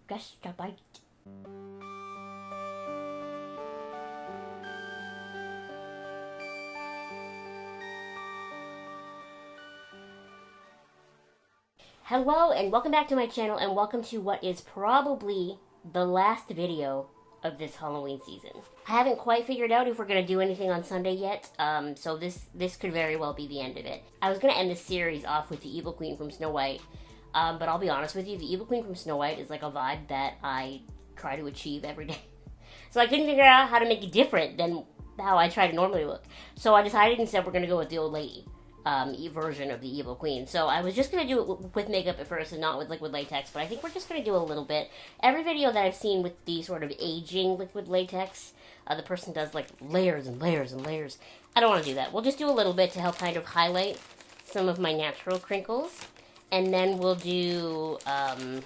Gastabite. Hello and welcome back to my channel, and welcome to what is probably the last video of this Halloween season. I haven't quite figured out if we're going to do anything on Sunday yet, so this could very well be the end of it. I was going to end this series off with the Evil Queen from Snow White, but I'll be honest with you, the Evil Queen from Snow White is like a vibe that I try to achieve every day. So I couldn't figure out how to make it different than how I try to normally look. So I decided instead we're going to go with the old lady version of the Evil Queen. So I was just going to do it with makeup at first and not with liquid latex, but I think we're just going to do a little bit. Every video that I've seen with the sort of aging liquid latex, the person does like layers and layers and layers. I don't want to do that. We'll just do a little bit to help kind of highlight some of my natural crinkles. And then we'll do some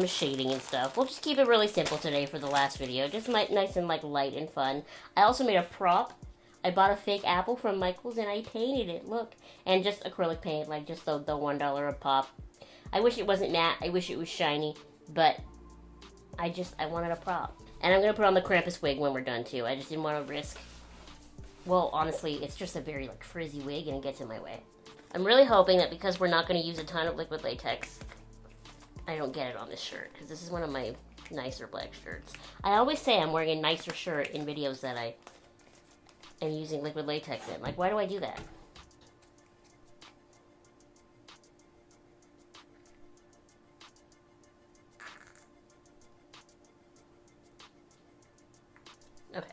shading and stuff. We'll just keep it really simple today for the last video. Just nice and like light and fun. I also made a prop. I bought a fake apple from Michael's and I painted it, look. And just acrylic paint, like just the $1 a pop. I wish it wasn't matte, I wish it was shiny, but I wanted a prop. And I'm going to put on the Krampus wig when we're done too. I just didn't want to risk, well, honestly, it's just a very like frizzy wig and it gets in my way. I'm really hoping that because we're not going to use a ton of liquid latex, I don't get it on this shirt, because this is one of my nicer black shirts. I always say I'm wearing a nicer shirt in videos that I am using liquid latex in. Like, why do I do that? Okay.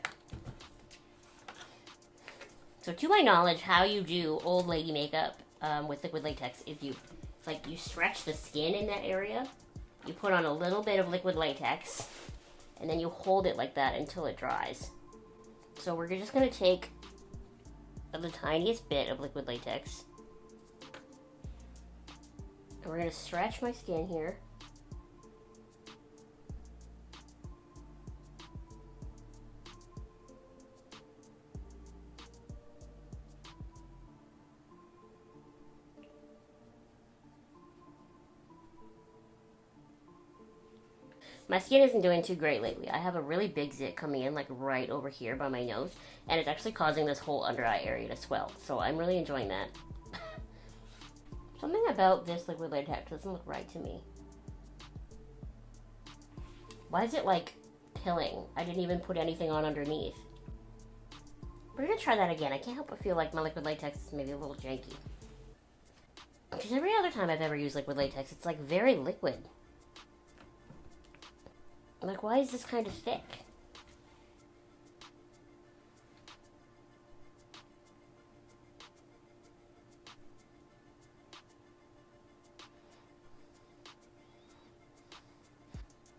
So to my knowledge, how you do old lady makeup with liquid latex is you stretch the skin in that area, you put on a little bit of liquid latex, and then you hold it like that until it dries. So we're just going to take the tiniest bit of liquid latex, and we're going to stretch my skin here. My skin isn't doing too great lately. I have a really big zit coming in like right over here by my nose, and it's actually causing this whole under eye area to swell. So I'm really enjoying that. Something about this liquid latex doesn't look right to me. Why is it like pilling? I didn't even put anything on underneath. We're gonna try that again. I can't help but feel like my liquid latex is maybe a little janky. Because every other time I've ever used liquid latex, it's like very liquid. Like, why is this kind of thick?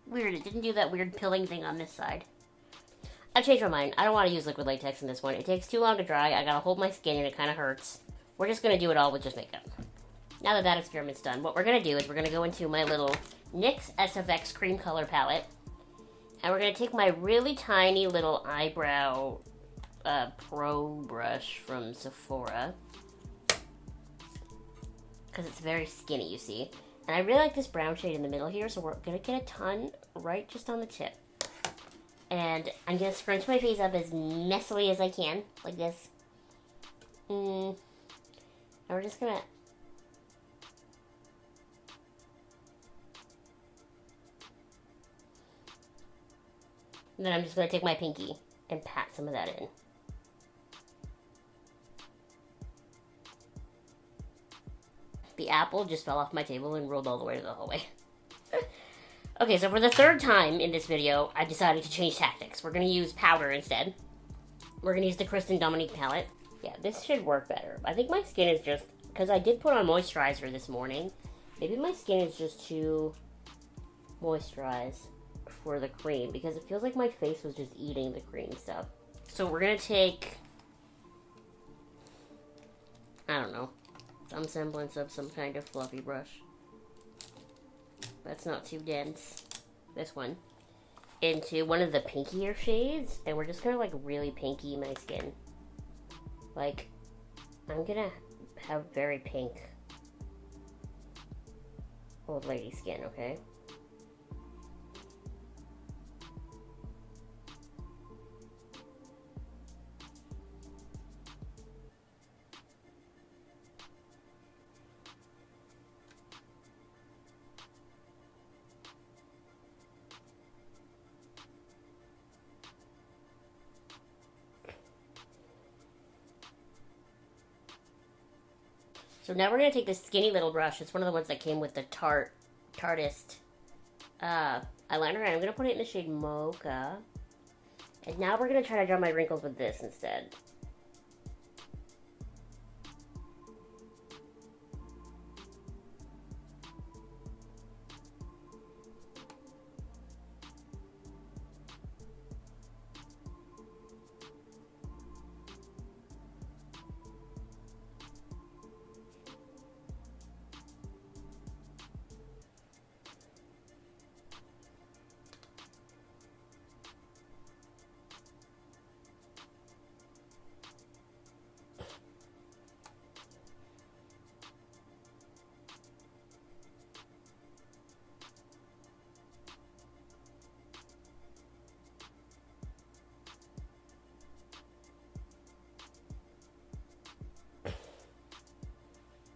Weird, it didn't do that weird pilling thing on this side. I've changed my mind. I don't want to use liquid latex in this one. It takes too long to dry. I gotta hold my skin and it kind of hurts. We're just gonna do it all with just makeup. Now that experiment's done, what we're gonna do is we're gonna go into my little NYX SFX cream color palette. And we're going to take my really tiny little eyebrow pro brush from Sephora. Because it's very skinny, you see. And I really like this brown shade in the middle here, so we're going to get a ton right just on the tip. And I'm going to scrunch my face up as messily as I can, like this. And we're just going to... And then I'm just going to take my pinky and pat some of that in. The apple just fell off my table and rolled all the way to the hallway. Okay, so for the third time in this video, I decided to change tactics. We're going to use powder instead. We're going to use the Kristen Dominique palette. Yeah, this should work better. I think my skin is just... Because I did put on moisturizer this morning. Maybe my skin is just too moisturized for the cream, because it feels like my face was just eating the cream stuff. So we're gonna take, I don't know, some semblance of some kind of fluffy brush. That's not too dense. This one. Into one of the pinkier shades, and we're just gonna like really pinky my skin. Like, I'm gonna have very pink old lady skin, okay? So now we're going to take this skinny little brush. It's one of the ones that came with the Tartist eyeliner. And I'm going to put it in the shade Mocha. And now we're going to try to draw my wrinkles with this instead.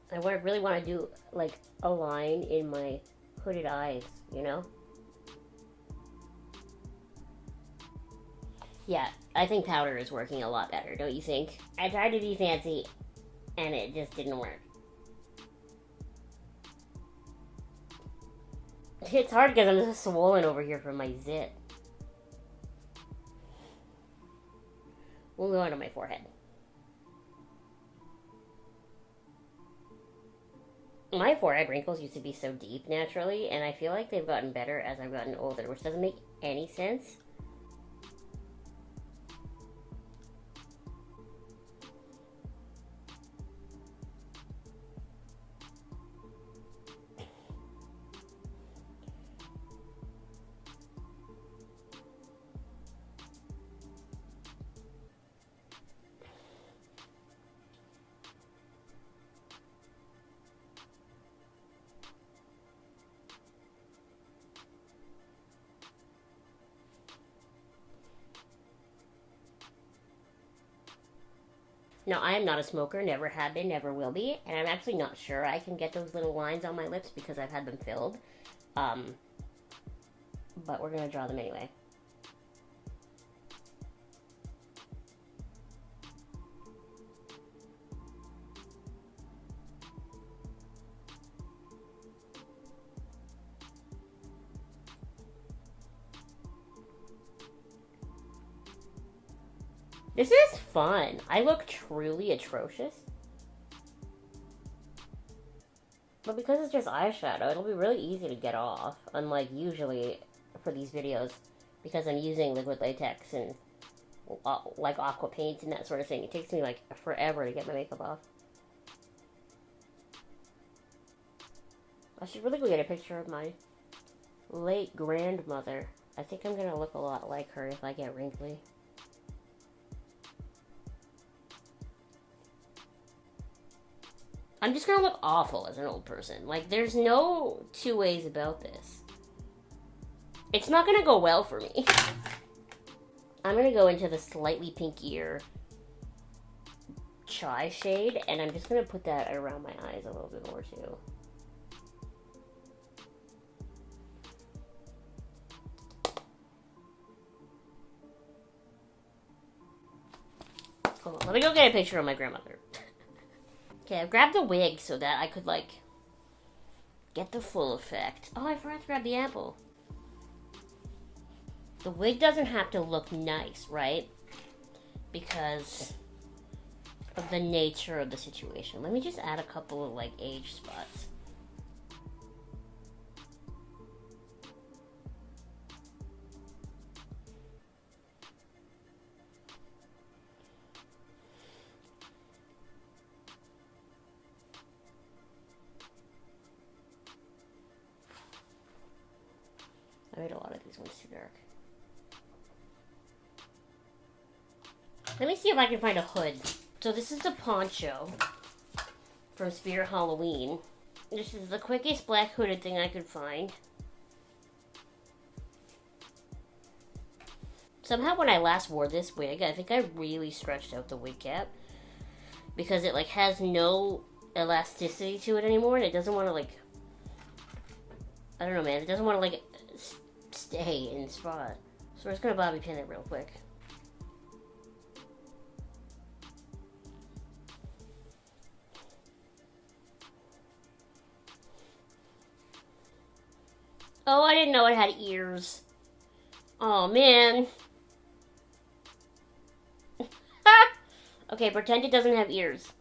I really want to do, like, a line in my hooded eyes, you know? Yeah, I think powder is working a lot better, don't you think? I tried to be fancy, and it just didn't work. It's hard because I'm just swollen over here from my zit. We'll go on to my forehead. My forehead wrinkles used to be so deep naturally, and I feel like they've gotten better as I've gotten older, which doesn't make any sense. Now, I am not a smoker, never have been, never will be, and I'm actually not sure I can get those little lines on my lips because I've had them filled. But we're going to draw them anyway. This is fun. I look truly atrocious. But because it's just eyeshadow, it'll be really easy to get off. Unlike usually for these videos, because I'm using liquid latex and like aqua paints and that sort of thing. It takes me like forever to get my makeup off. I should really go get a picture of my late grandmother. I think I'm going to look a lot like her if I get wrinkly. I'm just gonna look awful as an old person. Like, there's no two ways about this. It's not gonna go well for me. I'm gonna go into the slightly pinkier chai shade, and I'm just gonna put that around my eyes a little bit more, too. Hold on, let me go get a picture of my grandmother. Okay, I've grabbed the wig so that I could, like, get the full effect. Oh, I forgot to grab the apple. The wig doesn't have to look nice, right? Because of the nature of the situation. Let me just add a couple of, like, age spots. I made a lot of these ones too dark. Let me see if I can find a hood. So this is the Poncho from Spirit Halloween. This is the quickest black hooded thing I could find. Somehow when I last wore this wig, I think I really stretched out the wig cap. Because it, like, has no elasticity to it anymore, and it doesn't want to, like... I don't know, man. It doesn't want to, like... stay in spot. So we're just gonna bobby pin it real quick. Oh, I didn't know it had ears. Oh, man. Okay, pretend it doesn't have ears.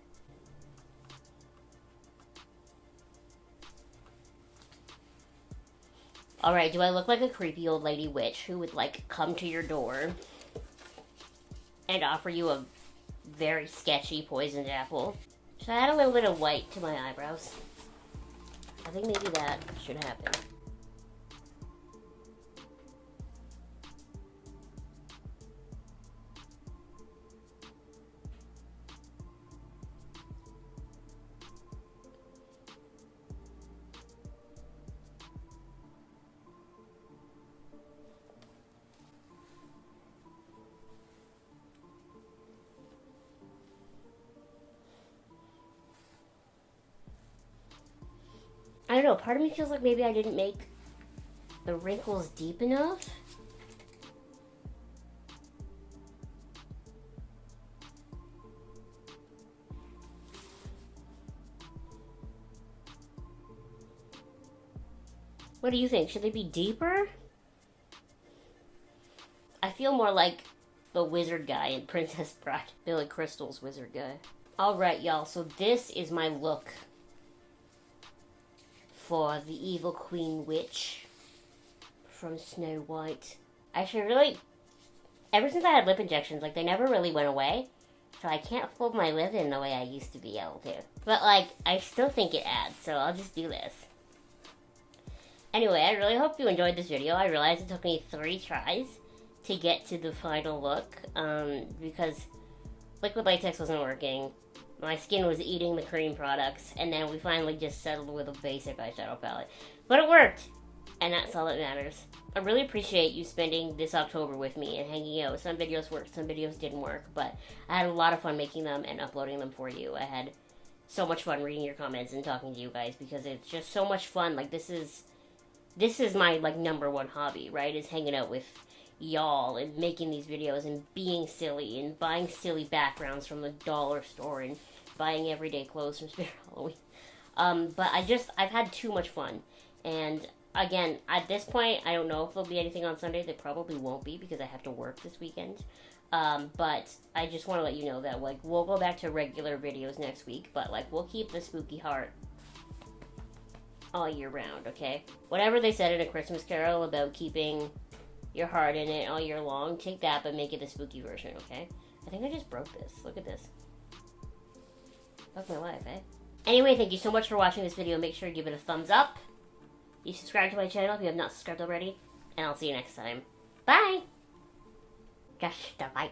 Alright, do I look like a creepy old lady witch who would, like, come to your door and offer you a very sketchy poisoned apple? Should I add a little bit of white to my eyebrows? I think maybe that should happen. I don't know, part of me feels like maybe I didn't make the wrinkles deep enough. What do you think? Should they be deeper? I feel more like the wizard guy in Princess Bride. Billy Crystal's wizard guy. Alright, y'all, so this is my look for the evil queen witch from Snow White. Actually, really, ever since I had lip injections, like, they never really went away. So I can't fold my lip in the way I used to be able to. But, like, I still think it adds, so I'll just do this. Anyway, I really hope you enjoyed this video. I realized it took me 3 tries to get to the final look, because liquid latex wasn't working. My skin was eating the cream products, and then we finally just settled with a basic eyeshadow palette. But it worked, and that's all that matters. I really appreciate you spending this October with me and hanging out. Some videos worked, some videos didn't work, but I had a lot of fun making them and uploading them for you. I had so much fun reading your comments and talking to you guys, because it's just so much fun. Like, this is my, like, #1 hobby, right? Is hanging out with y'all and making these videos and being silly and buying silly backgrounds from the dollar store and buying everyday clothes from Spirit Halloween. But I've had too much fun. And again, at this point, I don't know if there'll be anything on Sunday. There probably won't be because I have to work this weekend. But I just want to let you know that, like, we'll go back to regular videos next week, but, like, we'll keep the spooky heart all year round, okay? Whatever they said in A Christmas Carol about keeping your heart in it all year long, take that but make it the spooky version, okay? I think I just broke this. Look at this. Fuck my life, eh? Anyway, thank you so much for watching this video. Make sure to give it a thumbs up. You subscribe to my channel if you have not subscribed already. And I'll see you next time. Bye! Just a bite.